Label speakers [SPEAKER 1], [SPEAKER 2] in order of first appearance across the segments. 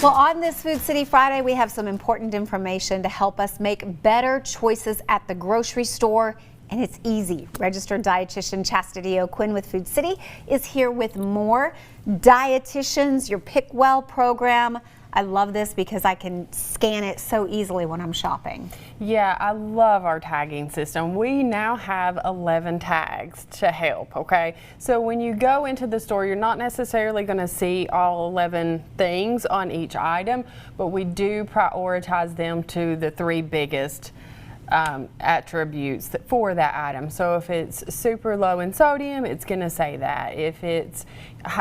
[SPEAKER 1] Well, on this Food City Friday, we have some important information to help us make better choices at the grocery store, and it's easy. Registered Dietitian Chastity O'Quinn with Food City is here with more. Dietitians, your Pick Well program. I love this because I can scan it so easily when I'm shopping.
[SPEAKER 2] Yeah, I love our tagging system. We now have 11 tags to help, okay? So when you go into the store, you're not necessarily going to see all 11 things on each item, but we do prioritize them to the 3 biggest attributes for that item. So if it's super low in sodium, it's going to say that. If it's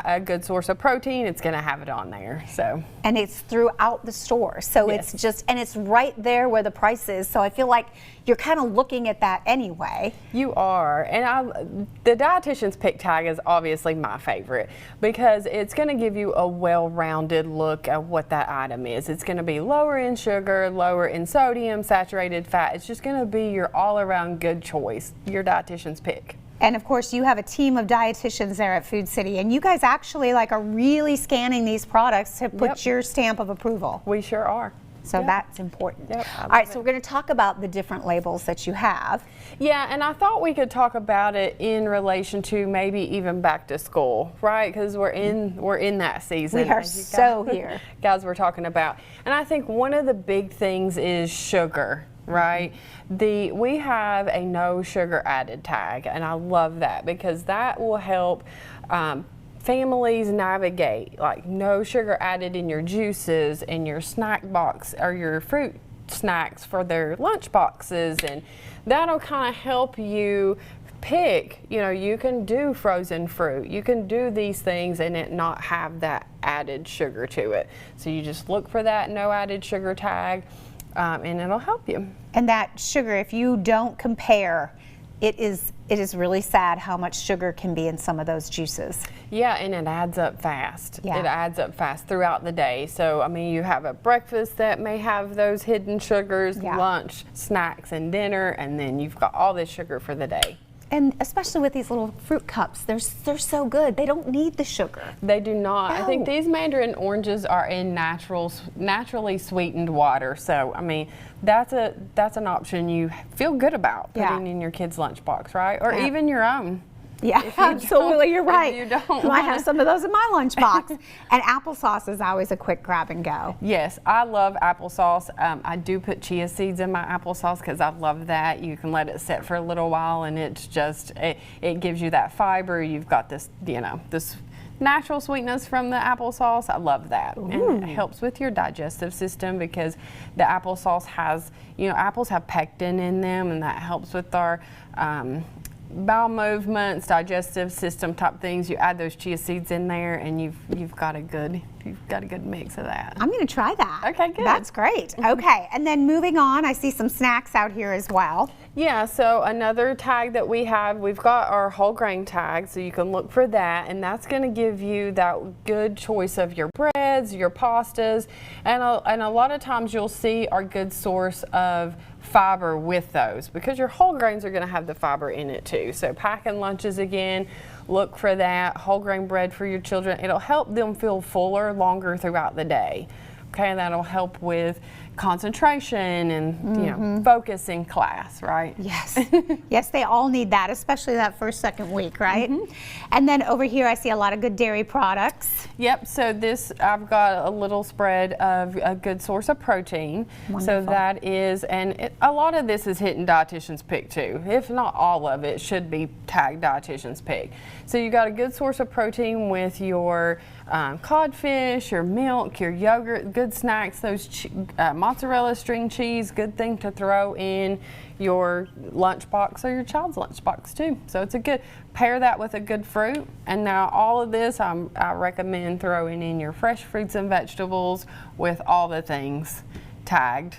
[SPEAKER 2] a good source of protein, it's going to have it on there. So,
[SPEAKER 1] and it's throughout the store, so
[SPEAKER 2] yes.
[SPEAKER 1] It's just, and it's right there where the price is, so I feel like you're kind of looking at that anyway.
[SPEAKER 2] You are, and the Dietitian's Pick tag is obviously my favorite because it's going to give you a well-rounded look at what that item is. It's going to be lower in sugar, lower in sodium, saturated fat. It's just going to be your all-around good choice, your Dietitian's Pick.
[SPEAKER 1] And of course, you have a team of dietitians there at Food City, and you guys actually are really scanning these products to put your stamp of approval.
[SPEAKER 2] We sure are.
[SPEAKER 1] So that's important.
[SPEAKER 2] Yep,
[SPEAKER 1] all right, so we're going to talk about the different labels that you have.
[SPEAKER 2] Yeah, and I thought we could talk about it in relation to maybe even back to school, right? Because we're in that season.
[SPEAKER 1] We are so here.
[SPEAKER 2] Guys, we're talking about. And I think one of the big things is sugar. Right? We have a no sugar added tag, and I love that because that will help families navigate, like no sugar added in your juices and your snack box or your fruit snacks for their lunch boxes, and that'll kind of help you pick. You know, you can do frozen fruit, you can do these things and it not have that added sugar to it. So you just look for that no added sugar tag. And it'll help you.
[SPEAKER 1] And that sugar, if you don't compare, it is really sad how much sugar can be in some of those juices.
[SPEAKER 2] Yeah, and it adds up fast.
[SPEAKER 1] Yeah.
[SPEAKER 2] It adds up fast throughout the day. So, I mean, you have a breakfast that may have those hidden sugars, lunch, snacks, and dinner, and then you've got all this sugar for the day.
[SPEAKER 1] And especially with these little fruit cups, they're so good. They don't need the sugar.
[SPEAKER 2] They do not.
[SPEAKER 1] No.
[SPEAKER 2] I think these mandarin oranges are in naturally sweetened water. So, I mean, that's an option you feel good about putting in your kid's lunchbox, right? Or even your own.
[SPEAKER 1] Yeah, absolutely, you're right.
[SPEAKER 2] You don't
[SPEAKER 1] I have some of those in my lunchbox. And applesauce is always a quick grab and go.
[SPEAKER 2] Yes, I love applesauce. I do put chia seeds in my applesauce because I love that. You can let it sit for a little while, and it's just it gives you that fiber. You've got this, this natural sweetness from the applesauce. I love that. Ooh. And it helps with your digestive system because the applesauce has, apples have pectin in them, and that helps with our bowel movements, digestive system type things. You add those chia seeds in there, and you've got a good mix of that.
[SPEAKER 1] I'm going to try that.
[SPEAKER 2] Okay, good.
[SPEAKER 1] That's great. Okay, and then moving on, I see some snacks out here as well.
[SPEAKER 2] Yeah, so another tag that we've got our whole grain tag, so you can look for that, and that's going to give you that good choice of your breads, your pastas, and a lot of times you'll see our good source of fiber with those because your whole grains are going to have the fiber in it too. So packing lunches again, look for that whole grain bread for your children. It'll help them feel fuller longer throughout the day. Okay, and that'll help with concentration and focus in class, right?
[SPEAKER 1] Yes. Yes, they all need that, especially that first, second week, right? And then over here I see a lot of good dairy products.
[SPEAKER 2] Yep, so I've got a little spread of a good source of protein.
[SPEAKER 1] Wonderful.
[SPEAKER 2] So that is, and a lot of this is hitting Dietitian's Pick too. If not all of it should be tagged Dietitian's Pick. So you got a good source of protein with your codfish, your milk, your yogurt, good snacks, those mozzarella string cheese, good thing to throw in your lunchbox or your child's lunchbox too. So it's pair that with a good fruit. And now all of this, I recommend throwing in your fresh fruits and vegetables with all the things tagged,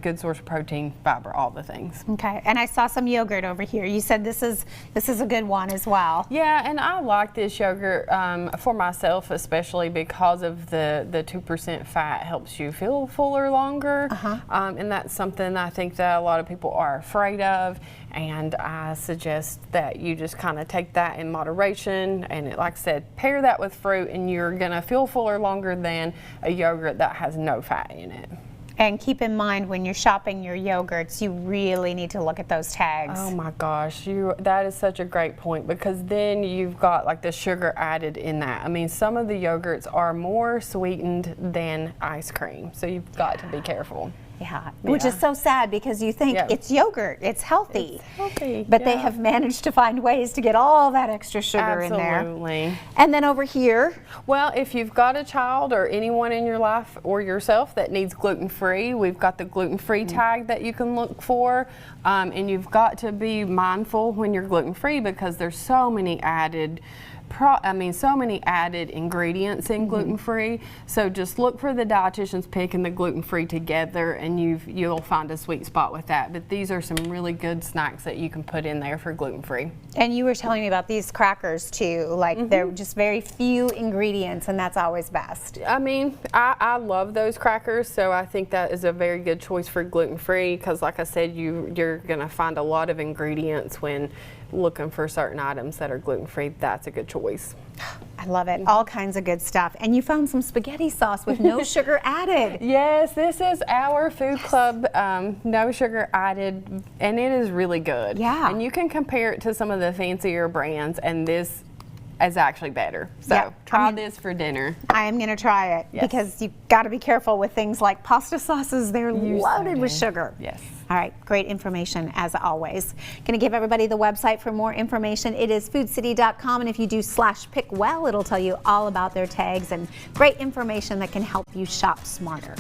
[SPEAKER 2] good source of protein, fiber, all the things.
[SPEAKER 1] Okay, and I saw some yogurt over here. You said this is a good one as well.
[SPEAKER 2] Yeah, and I like this yogurt for myself, especially because of the 2% fat helps you feel fuller longer. And that's something I think that a lot of people are afraid of. and I suggest that you just kind of take that in moderation, and like I said, pair that with fruit and you're gonna feel fuller longer than a yogurt that has no fat in it.
[SPEAKER 1] And keep in mind, when you're shopping your yogurts, you really need to look at those tags.
[SPEAKER 2] Oh my gosh, that is such a great point, because then you've got like the sugar added in that. I mean, some of the yogurts are more sweetened than ice cream, so you've got to be careful.
[SPEAKER 1] Yeah, which is so sad, because you think it's yogurt, it's healthy.
[SPEAKER 2] It's healthy,
[SPEAKER 1] but they have managed to find ways to get all that extra sugar in there.
[SPEAKER 2] Absolutely.
[SPEAKER 1] And then over here,
[SPEAKER 2] well, if you've got a child or anyone in your life or yourself that needs gluten-free, we've got the gluten-free tag that you can look for. And you've got to be mindful when you're gluten-free, because there's so many added ingredients in gluten-free. So just look for the dietitian's pick and the gluten-free together, and you'll find a sweet spot with that. But these are some really good snacks that you can put in there for gluten-free.
[SPEAKER 1] And you were telling me about these crackers too, like they're just very few ingredients, and that's always best.
[SPEAKER 2] I mean, I love those crackers, so I think that is a very good choice for gluten-free, because like I said, you're gonna find a lot of ingredients when looking for certain items that are gluten-free. That's a good choice.
[SPEAKER 1] I love it. All kinds of good stuff. And you found some spaghetti sauce with no sugar added.
[SPEAKER 2] Yes, this is our Food Club no sugar added, and it is really good.
[SPEAKER 1] Yeah.
[SPEAKER 2] And you can compare it to some of the fancier brands, and this is actually better. So try this for dinner.
[SPEAKER 1] I am going to try it, because you've got to be careful with things like pasta sauces. They're loaded with sugar.
[SPEAKER 2] Yes.
[SPEAKER 1] All right, great information as always. Going to give everybody the website for more information. It is foodcity.com, and if you do /pickwell, it'll tell you all about their tags and great information that can help you shop smarter.